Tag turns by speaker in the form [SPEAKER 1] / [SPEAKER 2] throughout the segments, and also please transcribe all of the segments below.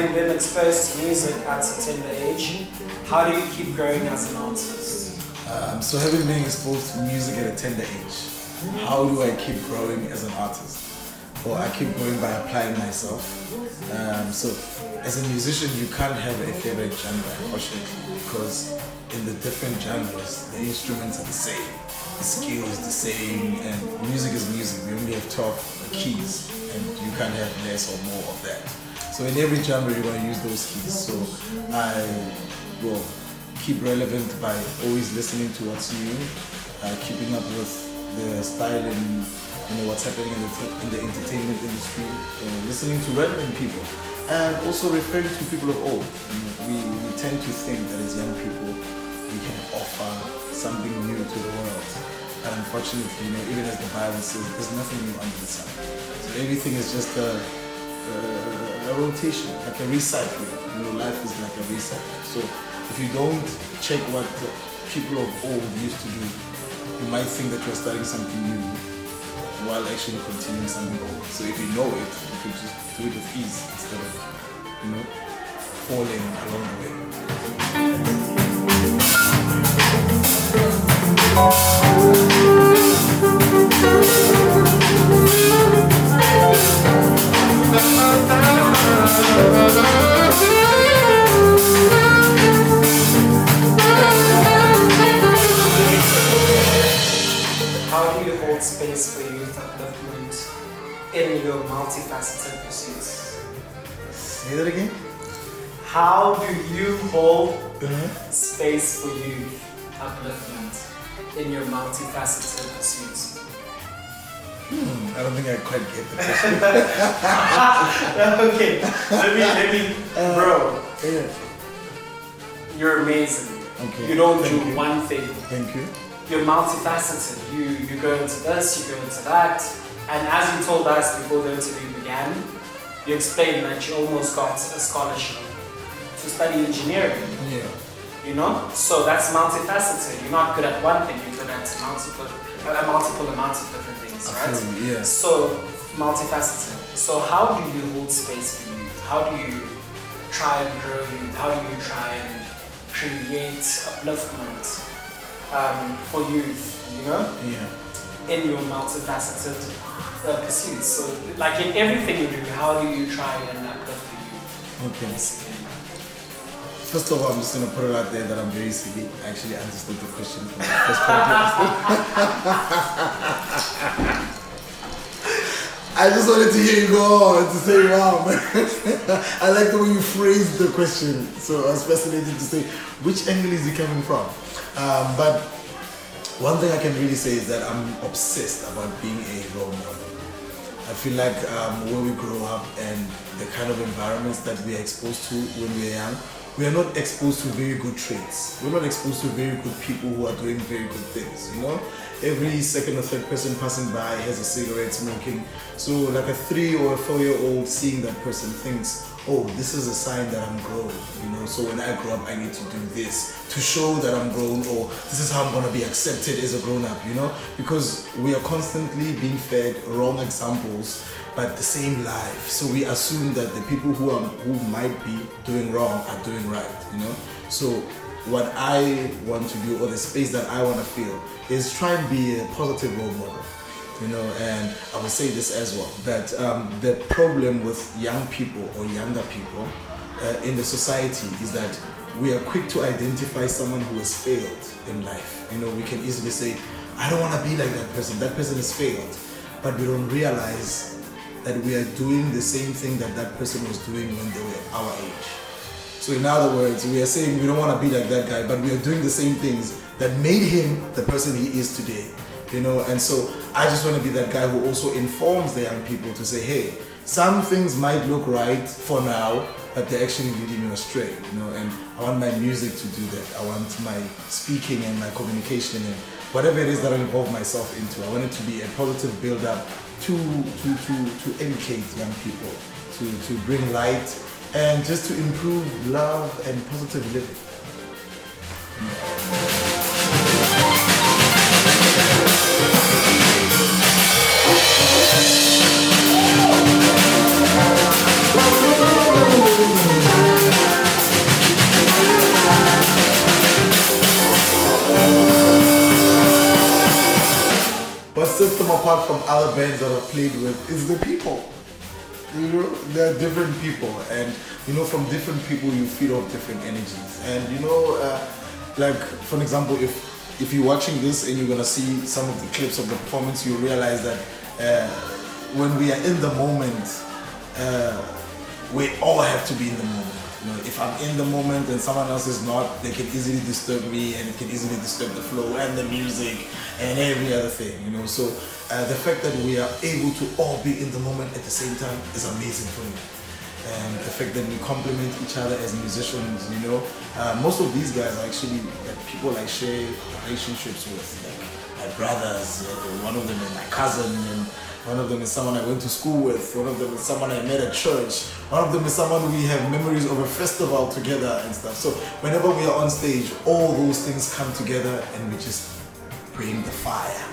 [SPEAKER 1] having been exposed to music at a tender age, how do you keep growing as an artist?
[SPEAKER 2] So having been exposed to music at a tender age, how do I keep growing as an artist? Well, I keep growing by applying myself. So as a musician, you can't have a favorite genre, unfortunately, because in the different genres, the instruments are the same, the skill is the same, and music is music. We only have 12 keys, and you can't have less or more of that. So in every genre, you're going to use those keys. So I will keep relevant by always listening to what's new, keeping up with the style and what's happening in the entertainment industry, listening to relevant people, and also referring to people of old. We tend to think that as young people we can offer something new to the world, and unfortunately, even as the Bible says, there's nothing new under the sun. So everything is just a rotation, like a recycling. Life is like a recycling. So if you don't check what the people of old used to do, you might think that you're starting something new while actually continuing something old. So if you know it, you could just do it with ease instead of, falling along the way.
[SPEAKER 1] How do you hold space for youth upliftment in your multifaceted pursuits?
[SPEAKER 2] Say that again?
[SPEAKER 1] How do you hold space for youth upliftment in your multifaceted pursuits?
[SPEAKER 2] I don't think I quite get the question.
[SPEAKER 1] Okay, let me, bro.
[SPEAKER 2] Yeah.
[SPEAKER 1] You're amazing.
[SPEAKER 2] Okay.
[SPEAKER 1] You don't
[SPEAKER 2] Thank
[SPEAKER 1] do
[SPEAKER 2] you.
[SPEAKER 1] one thing.
[SPEAKER 2] Thank you.
[SPEAKER 1] You're multifaceted. You go into this, you go into that, and as you told us before the interview began, you explained that you almost got a scholarship to study engineering.
[SPEAKER 2] Yeah.
[SPEAKER 1] So that's multifaceted. You're not good at one thing, you're good at multiple amounts of different things, right?
[SPEAKER 2] Absolutely, yeah.
[SPEAKER 1] So multifaceted. So how do you hold space for youth? How do you try and grow youth? How do you try and create upliftment for youth,
[SPEAKER 2] Yeah.
[SPEAKER 1] in your multifaceted pursuits? So like in everything you do, how do you try and uplift the youth?
[SPEAKER 2] Okay.
[SPEAKER 1] Basically?
[SPEAKER 2] First of all, I'm just going to put it out there that I'm very silly. I actually understood the question from the first part. I just wanted to hear you go on to say, wow, man. I like the way you phrased the question. So I was fascinated to say, which angle is he coming from? But one thing I can really say is that I'm obsessed about being a role model. I feel like where we grow up and the kind of environments that we are exposed to when we're young, we are not exposed to very good traits. We're not exposed to very good people who are doing very good things, Every second or third person passing by has a cigarette smoking. So like a 3 or a 4-year-old seeing that person thinks, oh, this is a sign that I'm grown, So when I grow up, I need to do this to show that I'm grown, or this is how I'm gonna be accepted as a grown-up, Because we are constantly being fed wrong examples, but the same life. So we assume that the people who might be doing wrong are doing right, So what I want to do, or the space that I want to feel, is try and be a positive role model, and I will say this as well, that the problem with young people or younger people in the society is that we are quick to identify someone who has failed in life. We can easily say, I don't want to be like that person has failed, but we don't realize that we are doing the same thing that person was doing when they were our age. So in other words, we are saying we don't want to be like that guy, but we are doing the same things that made him the person he is today, And so I just want to be that guy who also informs the young people to say, hey, some things might look right for now, but they're actually leading you astray, And I want my music to do that. I want my speaking and my communication and whatever it is that I involve myself into. I want it to be a positive build-up to educate young people, to bring light, and just to improve love and positive living. apart from other bands that I've played with is the people. You know, there are different people, and you know, from different people you feed off different energies. And you know, like for an example, if you're watching this and you're gonna see some of the clips of the performance, you realize that when we are in the moment, we all have to be in the moment. You know, if I'm in the moment and someone else is not, they can easily disturb me, and it can easily disturb the flow and the music and every other thing, you know. So the fact that we are able to all be in the moment at the same time is amazing for me. And the fact that we complement each other as musicians, you know. Most of these guys are actually like people I share relationships with, like my brothers. One of them is my cousin, and one of them is someone I went to school with. One of them is someone I met at church. One of them is someone we have memories of a festival together and stuff. So whenever we are on stage, all those things come together and we just bring the fire.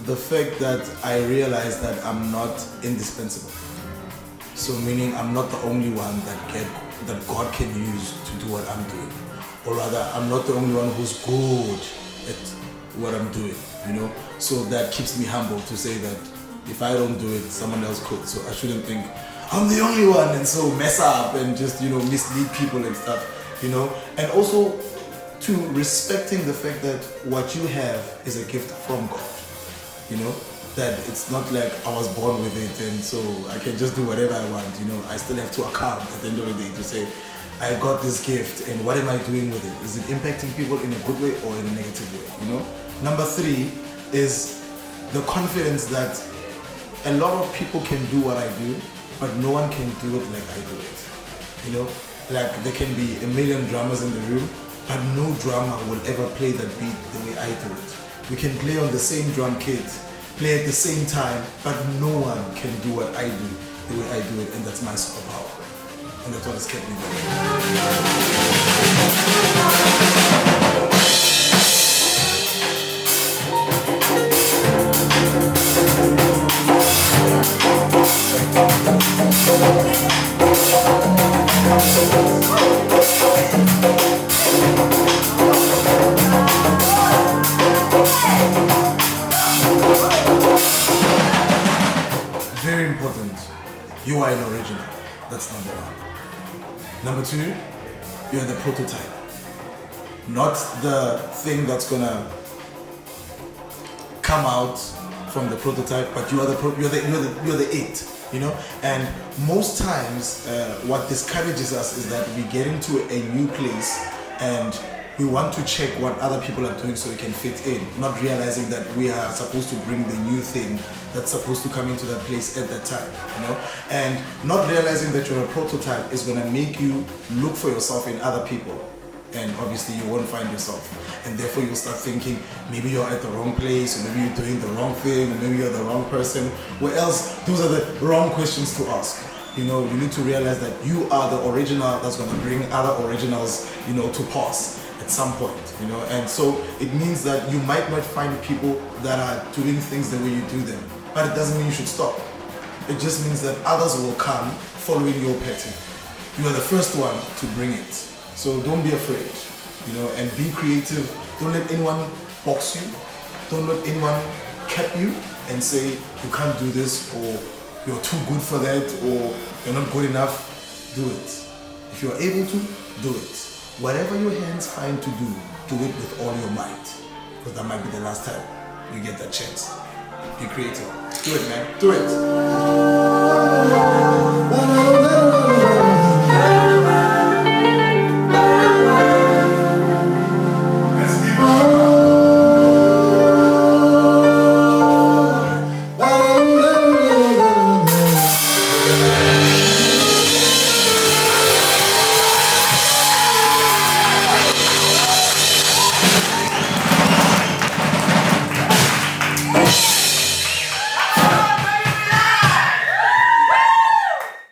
[SPEAKER 2] The fact that I realize that I'm not indispensable. So meaning I'm not the only one that God can use to do what I'm doing. Or rather, I'm not the only one who's good at what I'm doing, you know? So that keeps me humble to say that if I don't do it, someone else could. So I shouldn't think I'm the only one and so mess up and just, you know, mislead people and stuff, you know? And also to respecting the fact that what you have is a gift from God. You know, that it's not like I was born with it and so I can just do whatever I want, you know. I still have to account at the end of the day to say, I got this gift and what am I doing with it? Is it impacting people in a good way or in a negative way, you know? Number 3 is the confidence that a lot of people can do what I do, but no one can do it like I do it, you know? Like there can be a million drummers in the room, but no drummer will ever play that beat the way I do it. We can play on the same drum kit, play at the same time, but no one can do what I do the way I do it, and that's my superpower. And that's what has kept me Very important, you are an original. That's number 1. Number 2, you are the prototype. Not the thing that's gonna come out from the prototype, but you are you're the it, you know. And most times, what discourages us is that we get into a new place and we want to check what other people are doing so we can fit in, not realizing that we are supposed to bring the new thing that's supposed to come into that place at that time, you know? And not realizing that you're a prototype is gonna make you look for yourself in other people. And obviously you won't find yourself. And therefore you'll start thinking, maybe you're at the wrong place, or maybe you're doing the wrong thing, or maybe you're the wrong person. Or else, those are the wrong questions to ask. You know, you need to realize that you are the original that's gonna bring other originals, you know, to pass at some point, you know. And so it means that you might not find people that are doing things the way you do them, but it doesn't mean you should stop. It just means that others will come following your pattern. You are the first one to bring it. So don't be afraid, you know, and be creative. Don't let anyone box you. Don't let anyone cap you and say you can't do this, or you're too good for that, or you're not good enough. Do it. If you're able to, do it. Whatever your hands find to do it with all your might, because that might be the last time you get that chance. Be creative. Do it, man. Do it.